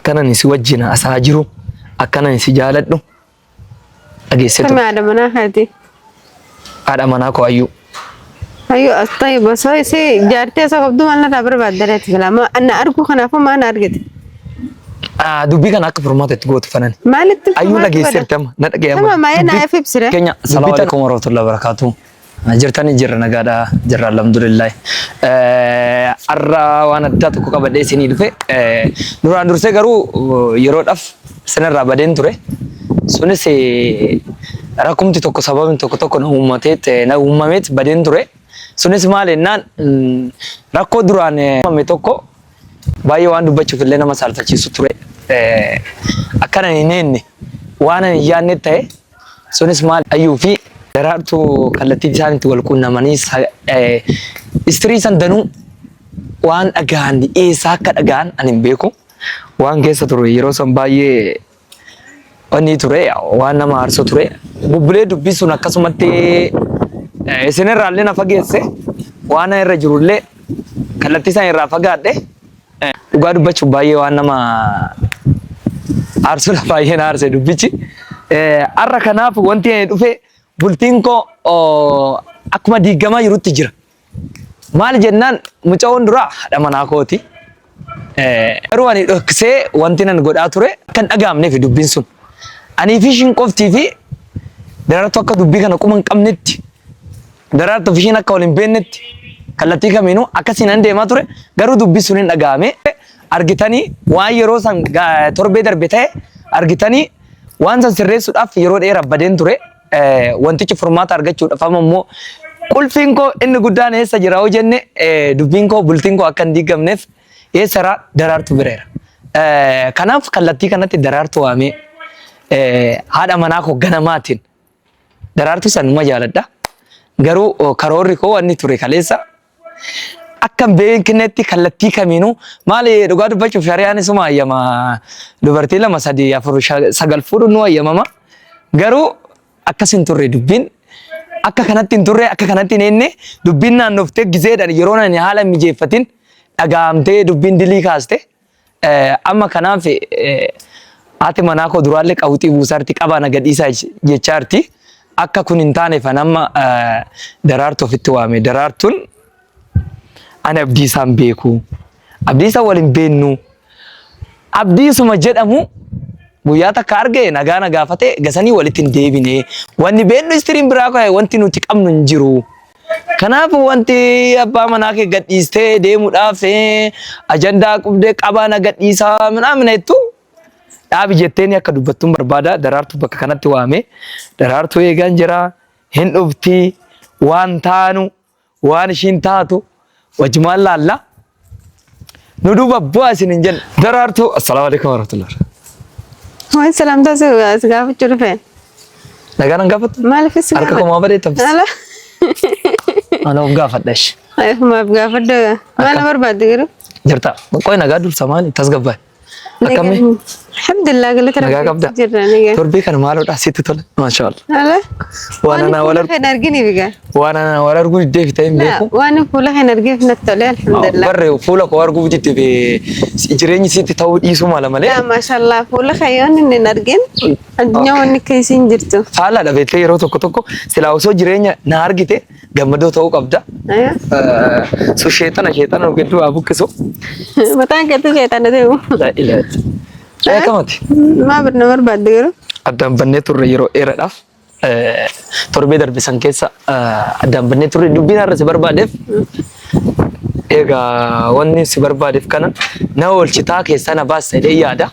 akkana ni si wajjina asaa jiru akkana ni si jaaladhu dhageessitu. Kami ada mana hati? Haadha manaa koo Ayyuu. Ayyuu asxaa bosoo si jaartii isa qabdu maal irraa barbaaddareeti filama anna argu kanaafuu maal argite? Dubbii kana akka furmaatatti gootu fanan. Maalitti Ayyuu dhageessirtama na dhaga'ama. Sama maayee naaf ibsire. Keenya salaamu alaikum warahmatullahi wabarakatuh. Jirtanii jirra nagaadha jirra alhamdulillah. Arra waan addaa tokko qabadhee isinii dhufe duraan dursee garuu yeroodhaaf isinirraa badeen ture. Sunis rakkumti tokko sababni tokko na uumameet badeen ture. Sunis maal jennaan rakkoo duraan uumame tokko baay'ee waan dubbachuuf illee nama saalfachiisu ture. Akkana hin eenye waan hin yaadne ta'e sunis maal Ayyuu fi Daraartuu kallattii isaaniitti wal quunnamanii istirii san danuu waan dhagaan eessaa akka dhagaan ani hin beeku. Waan keessa ture yeroo san baay'ee wanni ture waan nama aarsu ture. Bubbulee dubbii sun akkasumatti isinirraa illee na fageesse waan irra jirullee kallattii isaan irraa fagaadhe dhugaa dubbachuuf baay'ee waan nama aarsudha baay'ee na aarse dubbichi. Har'a kanaaf wanti dhufe bultiin koo akkuma diigamaa jirutti jira. Maal jennaan mucaan dura haadha manaa kooti. Garuu ani dhoksee wanti nan godhaa ture kan dhagaamneef dubbiin sun. Anii fi ishiin qoftii fi Daraartuu akka dubbii kana quma hin qabnetti Daraartuu fi ishiin akka wal hin beeknetti kallattii kamiinuu akkasiin an deemaa ture. Garuu dubbii sun hin dhagaame argitanii waan yeroo san torbee darbe ta'e argitanii waan san sirreessuudhaaf yeroo dheeraa badeen ture. Wantichi furmaata argachuudhaaf amma immoo qulfiin koo inni guddaan eessa jira hoo jenne dubbiin koo bultiin koo akka hin diigamneef eessara Daraartuu bireera. Kanaaf kallattii kanatti Daraartuu waamee haadha manaa koo ganamaatiin Daraartuu sanuma jaaladha. Garuu karoorri koo wanni ture kaleessa akka hin beeknetti kallattii kamiinuu maali dhugaa dubbachuuf shari'aan isuma hayyama dubartii 2 3 4 9 fuudhuun nu hayyamama. Garuu akkas hin turre dubbiin akka kanatti hin turre akka kanatti hin enne dubbiin naannoftee gizeedhaan yeroo nani haala mijeeffatin dhagaamtee dubbiin dilii kaaste amma kanaaf haati manaa koo duraallee qawwixii buusaarti qabaa na gadhiisaa jechaarti akka kun hin taaneef amma Daraartuu ofitti waame. Daraartuun ani Abdiisaan beeku Abdiisaa waliin beennu Abdiisuma jedhamu guyyaa takka arge nagaa na gaafate gasanii walitti hin deebine wanni beennu istiriin biraa koo wanti nuti qabnu hin jiru. Kanaaf wanti abbaa manaa kee gadhiistee deemuudhaaf ajandaa qubdee qabaa na gadhiisaa midhaan jettu dhaabi jetteeni akka dubbattuun barbaada. Daraartuu bakka kanatti waame. Daraartuu eegaan jira hin dhufti waan taanu waan ishiin taatu wajjumaan laalla nu duuba bu'aa isin hin jenne. Daraartuu assalaamu alaikum warahmatullahi. Waan salaamtaa si gaafachuu dhufe. Nagaan an gaafatu? Maaliif si gaafatu? Harka koo maa badee tabsi? Ala. Ana of gaafadhash. Maaf gaafadha. Maal barbaadde jiru? Jirta. Qoy nagaa dursa maali tasgabbaay. Akkamii? Alhamdulillah galata nagaa qabda. Jirra nagaa. Torbii kana maalodha sitti tole. Maashaallah. Ala. Waan ana wal kan argini biga. waan ana wal arguu diddeef ta'e hin beeku. Waan fuula kan argeef natti tole alhamdulillah. Barre fuula koo arguu diddeef jireenyi sitti ta'uu dhiisuu mala malee. Maashaallah fuula kayyoon inni hin argin. Addunyaa wanni keessiin jirtu. Faala dhabeettee yeroo tokko silaa osoo jireenya na argite gammadoo ta'uu qabda. Su sheexana ogedduu haa bukkisu. Mataan keetu sheexana ta'u. Kamati? Maa birna barbaadde yeroo? Addaan bannee turre yeroo dheeraadhaaf torbee darbe san keessa addaan bannee turre dubbiin har'a si barbaadeef egaa wanni si barbaadeef kana na oolchitaa keessaa na baasta jedhee yaada.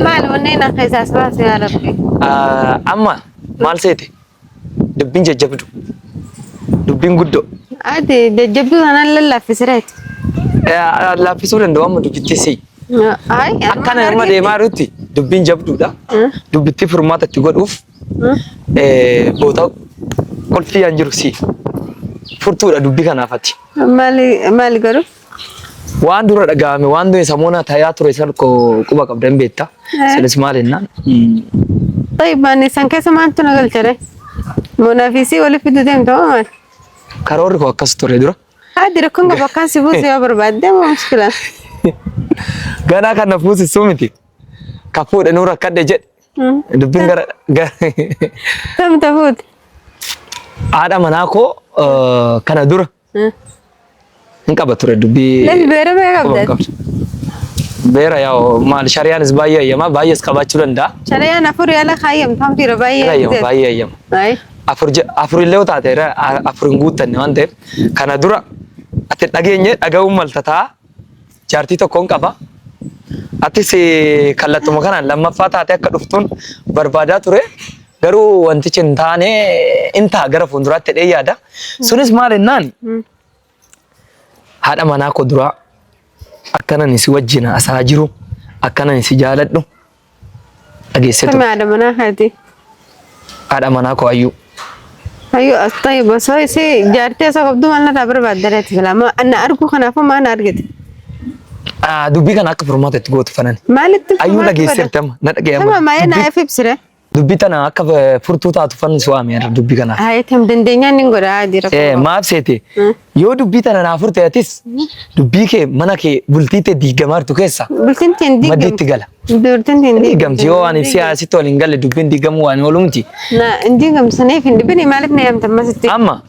Maal wanni na keessaas baase yaa rabbi. Amma maal seete? Dubbiin jajjabdu. Dubbiin guddoo. Ati jajjabduu sanaan lallaafisireeti. Laaffisuu danda'u amma dubbittii si. Akkana nama deemaa jirutti dubbiin jabduudha. Dubbittii furmaata itti godhuuf boota qolfii yaan jiru si. Furtuudha dubbii kanaafati. Maali garuu? Waan dura dhagahame waan dura samuuna tayaa ture san quba qabdan beekta. Sinis maal jennaan? Tayyibaan san keessa maaltu na galchare? Munaafisii waliif fiduu deemta moo maal? Karoorri koo akkas ture dura. Addi rakkoon qaba akkaan si buusu yoo barbaadde moo mushkila? Gana kan nafuusi sumiti. Kafuudha nu rakkadhe jedhe. Dubbiin gara Tam tafut. haadha manaa koo kana dura hin qaba ture dubbii. Les beera mee qabda? Beera yaa maal shariyaanis baay'ee ayyamaa baay'ees qabaachuu danda'a. Shariyaan afur yaala kaayyam tamtiira baay'ee. Ayyama baay'ee ayyama. Ay. Afur illee taateera afur hin guuttanne waan ta'eef kana dura ati dhageenye dhaga'uun malta ta'a jaartii tokkoon qaba. Atis kallattuma kanaan lammaffaa taate akka dhuftuun barbaadaa ture. Garuu wantichi hin taane intaa gara fuulduraatti dhee yaada. Sunis maal jennaan haadha manaa koo duraa akkanan si wajjin asaa jiru akkanan si jaaladhu dhageesse ture. Kami haadha manaa kaati? Haadha manaa koo Ayyuu. Ayyuu as ta'e bosoo isii jaartii isa qabdu maal narraa barbaaddareeti filama. Anna argu kanaafuu maal argite? Dubbii kana akka furmaata itti gootu fanan. Maalitti Ayyuu dhageesseerti amma na dhaga'e Sama maayee naaf ibsire. dubbii tana akka furtuu taatu fanni si waame dubbii kana. Ayeetam dandeenyaan hin godhaa jira. Maaf seete yoo dubbii tana naa furte atis dubbii kee mana kee bultii tee diigamaartu keessa Bultiin tiin diigam. maddiitti gala. Bultiin tiin Diigamti yoo waan siyaasitti waliin galle dubbiin diigamuu waan oolumti. Na hin diigamsaneef hin dhibini maaliif na yaamta masitti? Amma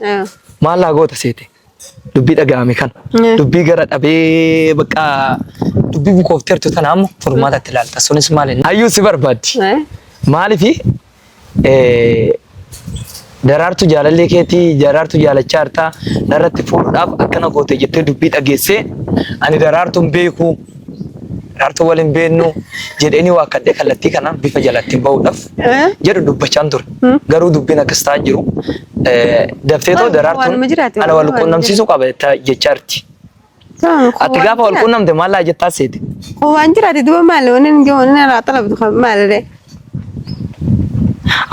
maallaa goota seete dubbii dhaga'ame kan dubbii gara dhabee bakka dubbii bukoofteertu tana amma furmaatatti ilaalta sunis maali? Ayyuu si barbaaddi. Maalifi daraartu jaalallee keetii daraartu jaalachaa jirtaa narratti fuudhuudhaaf akkana goote jettee dubbii dhageessee ani daraartuun beeku daraartuu waliin beennu jedhanii waa kadhee kallattii kanaan bifa jalatti bahuudhaaf jedhu dubbachaan ture. Garuu dubbiin akkas ta'aa jiru dafteetoo daraartuun ana wal quunnamsiisuu qaba jechaa jirti. Ati gaafa wal quunnamte maallaa jettaa seete? Waan jiraate duba maali wanni hin jiru wanni irraa xalabdu maalidhe?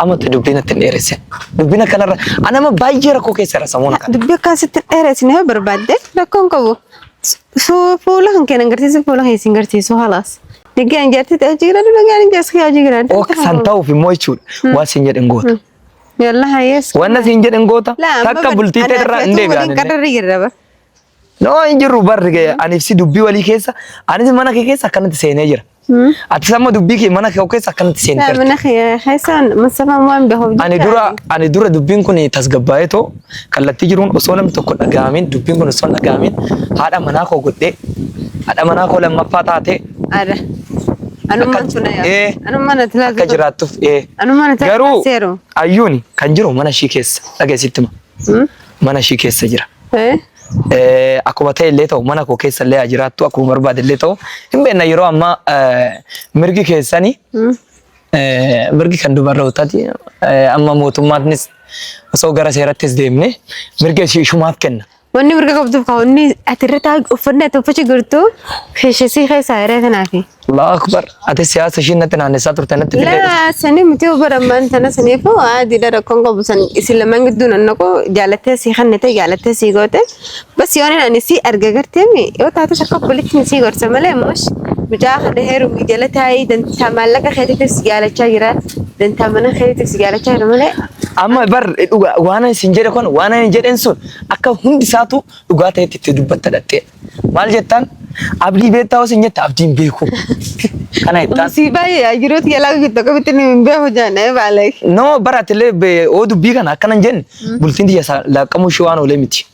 Amatti dubbiin itti dheeresse. Dubbiin akkanarra anama baay'ee rakkoo keessa jira samuun akkana. Dubbii akkasitti dheeressine yoo barbaadde rakkoon qabu. Fuula kan kennan garsiisu fuula kan isin garsiisu halaas. Diggeen jaartii ta'e hojii giraadhu dhagaan jaarsi hojii giraadhu. Oo san ta'uuf immoo jechuudha. Waa siin jedhan goota. Yalla hayyees. Wanna siin jedhan goota. Takka bultii ta'e irraa hin deebi'an. Qarrarri jirra bar. Noo hin jirru barri aniif si dubbii walii keessa anis mana kee keessa akkanatti seenee jira. Ati sama dubbii kee mana kee keessa akkanatti seenee jirti. Mana kee keessaan masafaan waan beekuuf. Ani dura dubbiin kun tasgabbaa'ee too kallattii jiruun osoo namni tokko dhaga'amin dubbiin kun osoo dhaga'amin haadha manaa koo godhee haadha manaa koo lammaffaa taatee. Ada. Anummaan suna yaa. Anummaan ati laatu. Akka jiraattuuf. Anummaan ati garuu Ayyuuni kan jiru mana ishii keessa dhageessitti ma. Mana ishii keessa jira. Akkuma ta'e illee ta'u mana koo keessa illee jiraattu akkuma barbaade illee ta'u hin beekna yeroo ammaa mirgi keessanii mirgi kan dubartootaati amma mootummaanis osoo gara seerattis deemne mirga ishumaaf kenna. Wanni mirga qabduuf kaa'onni ati irra taa'u uffannaa itti uffachuu jirtu keeshasii keessaa hiree tanaafi. Allahu akbar ati siyaasa ishii natti naannessaa turte natti fide. Laa sanii miti barammaan tana saniifuu adiidha rakkoon qabu san isin lamaan gidduu nannaqoo jaalattee sii kannete jaalattee sii goote bas yoo ani sii arga garteemi yoo taate shakka politiin sii gorsa malee moosh mucaa kana heerumii jala taa'ee dantaa maallaqa keetiifis jaalachaa jira dantaa mana keetiifis jaalachaa jira malee. Amma bar waan isin jedhe kun waan ani jedhen sun akka hundi isaatu dhugaa ta'etti itti dubbatta dhattee maal jettaan abdii beektaa hoos hin jette abdiin beeku kana jettaan. Si baay'ee jiruuti yaalaa gidduu qabitti hin beeku jaanee baalee. No baratellee oo dubbii kana akkanan jenne bultiin tiyya laaqamuu ishee waan oolee miti.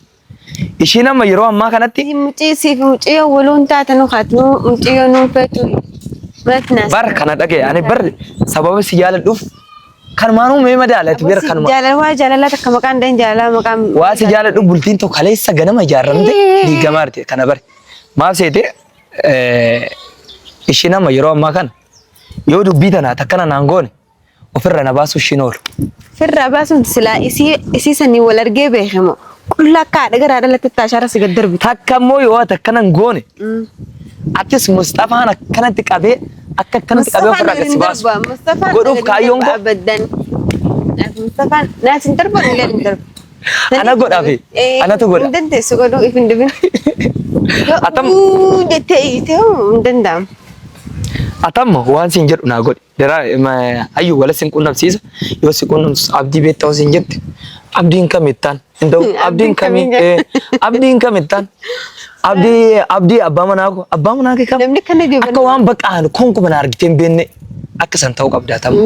Ishiin amma yeroo ammaa kanatti. Mucii siif mucii waloon taatan ukaatu mucii yoo nuun feetu. Bar kana dhagee ani bar sababa si jaaladhuuf kan maanuu mee madaalati bira kan waa jaalala takka maqaan dhan jaalala maqaan waa si jaaladhu bultiin tokko kaleessa ganama ijaarramte diigamaarte kana bare maaf seete ishiin amma yeroo ammaa kana yoo dubbii tana takkana naan goone ofirra na baasu ishiin oolu. Ofirra baasuun silaa isii sanii wal argee beekamu qullaa akka haadha garaa dhalatti taashaara si gad darbitu. Takka immoo yoo takkanan goone atis Mustafaan akkanatti qabee akka akkanatti qabee ofirraa gad si baasu godhuuf kaayyoon Mustafaan naasin darba illee hin darbu. Ana godhaafi anatu godha. Hin dandeessu godhuu if hin dhibin. Atam jettee iitee hin danda'amu. Atamma waan siin jedhu naa godhi. Ayyuu wala siin quunnamsiisa yoo si quunnamsiisu abdii beektaa siin jette abdiin kamittaan Indoo abdiin kamii abdiin kamittaan abdii abbaa manaa kee kam Namni kana jiru. akka waan baqaan konkuma na argitee hin beekne akka san ta'uu qabdaa tamu.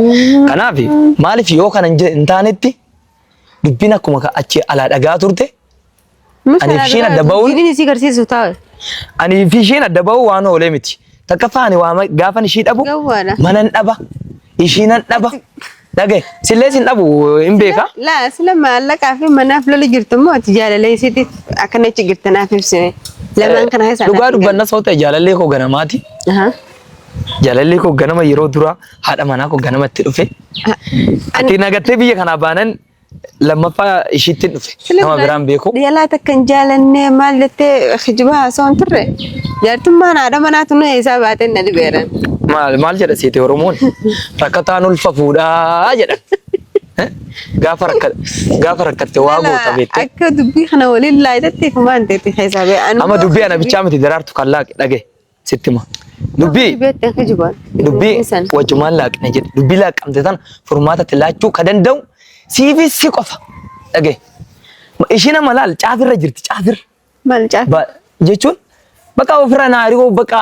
Kanaaf maaliif yoo kana hin taanetti dubbiin akkuma achi alaa dhagaa turte ani fi isheen adda ba'uun Inni si garsiisu taa'e. ani fi isheen adda ba'uu waan oolee miti. Takka faani waa gaafan ishii dhabu Gawwaadha. manan dhaba ishiinan dhaba dhagaye sillee sin dhabu hin beeka. Laa sila maallaqaa fi manaaf lola jirtu immoo ati jaalallee isiitti akkana achi jirtanaaf ibsine. Lamaan kana keessaa Dhugaa dubbanna soo ta'e jaalallee koo ganamaati. Jaalallee koo ganama yeroo dura haadha manaa koo ganama itti dhufe. Ati nagattee biyya kanaa baanan lammaffaa ishiitti dhufe nama biraan beeku. Diyaalaa takka hin jaalannee maal jettee kijiba haasawwan turre. Jaartummaan haadha manaatu nu eessaa baatee na dhibeeran. Maal jedha seete Oromoon rakkataan ulfa fuudhaa jedhan. Gaafa rakkatte waa goota beektee. Akka dubbii kana waliin laayitatti kumaan ta'etti keessaa bee. Amma dubbii ana bichaa miti daraartu kan laaqe dhagaye sitti hima. Dubbii wajjumaan laaqne jedhe dubbii laaqamte tana furmaatatti laachuu ka danda'u siifis si qofa dhagaye. Ishiin amma laal caafirra jirti caafirra. Maal caafirra? Jechuun bakka ofirra naari'oo bakka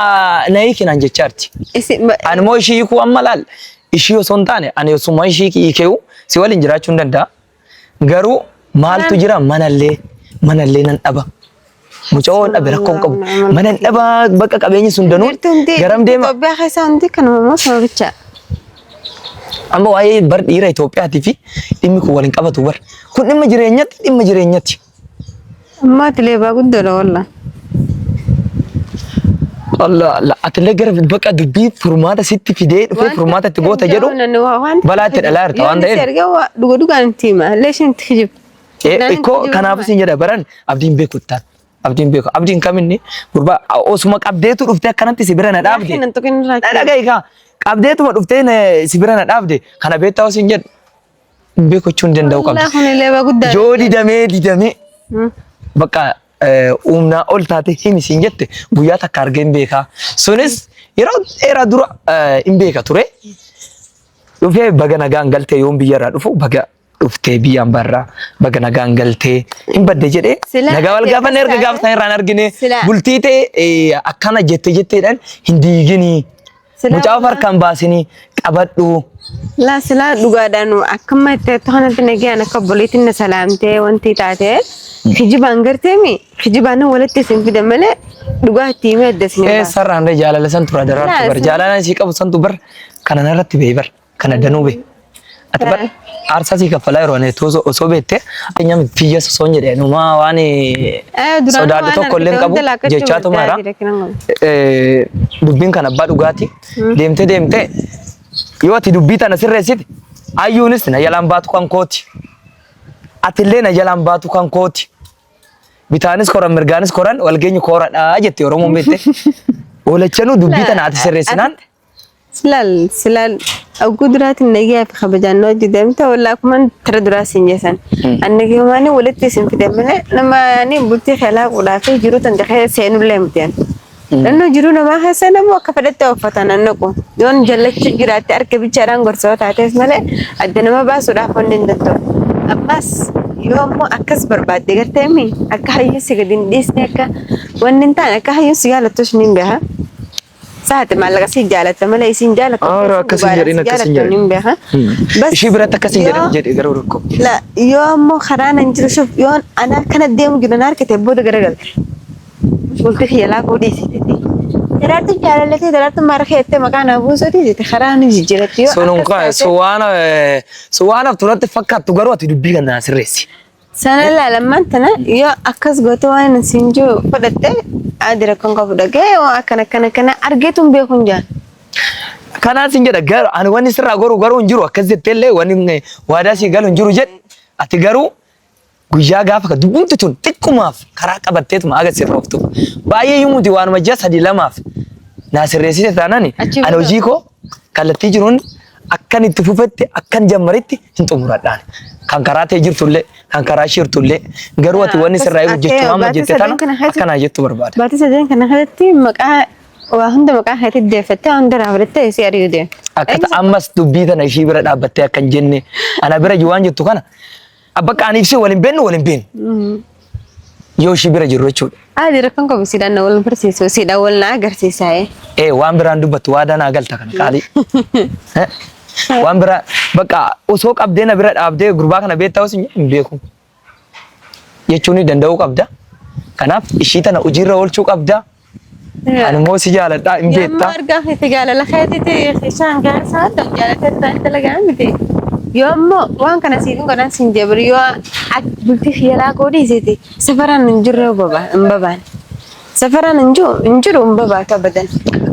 na hiikinaan jechaarti. Ani moo ishii hiikuu amma laal ishii osoo hin taane ani osuma ishii hiikeewu si waliin jiraachuu hin danda'a. Garuu maaltu jira manallee nan dhaba. Mucaa dhabe rakkoo qabu. Mana dhaba bakka qabeenyi sun danuu garam deema. Itoophiyaa keessaa hundi kanuma moo sababicha? Amma waa'ee bar dhiira Itoophiyaatii fi dhimmi kun waliin qabatu bar. Kun dhimma jireenyatti. Amma ati leebaa guddoodha wallaan. Allah atilee gara bakka dubbii furmaata sitti fidee dhufee furmaata itti goota jedhu balaa itti dhalaa jirta waan ta'eef. Dhugaan itti hima. Leeshin itti kijib. Ikkoo kanaafis hin jedha baran abdiin beeku ittaan. Abdiin kaminni gurbaa osuma qabdeetu dhuftee akkanatti si bira na dhaabde. Dhagaye kaa qabdeetuma dhuftee si bira na dhaabde kana beektaa osoo hin jedhu beekachuu hin danda'u qabdi. Yoo didamee bakka humnaa ol taate himi siin jette guyyaa takka argee hin beekaa. Sunis yeroo dheeraa dura hin beeka ture. Dhufee baga nagaan galtee yoon biyyarraa dhufu baga dhuftee biyyaan barraa baga nagaan galtee hin badde jedhee nagaa wal gaafanne erga gaafatan irraan argine bultii ta'e akkana jetteedhaan hin diigini. Mucaa of harkaan baasini qabadhu. Laa silaa dhugaadhaan akkuma itti kanatti nagaan akka obboleettiin na salaamtee wanti taate kijibaan garteemi kijibaan walitti isin fida malee dhugaa itti himee adda isin baasa. Sarraan jaalala san tura daraartu bar jaalala isii qabu santu bar kana narratti bee bar kana danuu bee. Ati bar aarsaa sii kaffalaa yeroo ani osoo beektee nyaamu fiyya sosoon jedhee numaa waan sodaadhu tokko illee qabu jechaatu maara. Dubbiin kan abbaa dhugaati deemtee yoo ati dubbii tana sirreessite ayyuunis na jalaan baatu kan kooti. Atillee na jalaan baatu kan kooti. Bitaanis koran mirgaanis koran walgeenyi kooradhaa jettee Oromoon beekte. Oolachanuu dubbii tana ati sirreessinaan. Silaal agguu duraatiin nagaa fi kabajaan hojii deemte wallaa kuman tara duraa siin jeesan. Annagee maanii walitti isin fide malee nama bultii keelaa qudhaa fi jiru tan jakee seenullee muteen. Naannoo jiru namaa keessa namoo akka fedhatte uffatan annaqu. Yoon jallachi jiraatte harka bichaadhaan gorsoo taateef malee adda nama baasuudhaaf wanni hin danda'u. Ammas yoo ammoo akkas barbaadde garteemi akka hayyuusi gadi hin dhiisne akka wanni hin taane akka hayyuusi jaalattus ni beeha. Saate maallaqa si jaalatta malee isin jaalatta. Akkasii jedhin. Ishii biratti akkasii jedhin garuu rakkoo. Yoo ammoo karaa nan jiru shuf yoon ana kana deemu jiru na harkite booda garagalte. Bultii fiyalaa koo dhiisite. Daraartu jaalallatee daraartu markeette maqaa na buusoti jette karaa ni jijjiiratti. Suwaanaaf turatti fakkaattu garuu ati dubbii kan sirreessi. Sana laalammaan tana yoo akkas gootee waan siin jiru fudhatte adira kan qabu dhagee akkana argeetuun beekuun jaan. Kanaas hin jedha garuu ani wanni sirraa garuu hin jiru akkas jetteellee wanni waadaa sii galu hin jiru jedhe ati garuu guyyaa gaafa dubbumti tun xiqqummaaf karaa qabatteetuma agarsiirra ooftu. Baay'ee yumuuti waanuma ji'a 2 naa sirreessite taanani ani hojii koo kallattii jiruun akkan itti fufetti akkan jammaritti hin xumuradhaan. Kan karaa ta'e jirtullee kan karaa shirtullee garuu ati wanni sirraa eegu jechuu amma jette tana akkanaa jettu barbaada. Baatii sadeen kana kanatti maqaa waa hunda maqaa keetti deeffattee hunda raaflattee si ari'uu deema. Akkata ammas dubbii tana ishii bira dhaabbattee akkan jenne ana bira waan jettu kana Bakka ani ibsee waliin beenu. Yoo ishii bira jirru jechuudha. Adi rakkoon qabu siidhaan na wal barsiisu siidhaan wal na agarsiisaa. Waan biraan dubbattu waa danaa galta kana qaalii. Waan biraa bakka osoo qabdee na bira dhaabdee gurbaa kana beektaa osoo hin beeku. Jechuun danda'uu qabda. Kanaaf ishii tana hojiirra oolchuu qabda. Ani immoo si jaaladha hin beektaa. Yemmuu argaa fi jaalala keetiiti isaan gaarsaa ta'u jaalatee ta'an dalagaa miti. Yoo ammoo waan kana siifin godhan siin jabri yoo bultii fi yalaa qoodiisiti safaraan hin jirre hin babaan. Safaraan hin jiru hin babaatu abadan.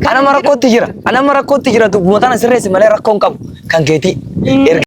Ana marakkootti jira. Ana marakkootti jira. Dubbootaan asirreessi malee rakkoo hin qabu. Kan keetii.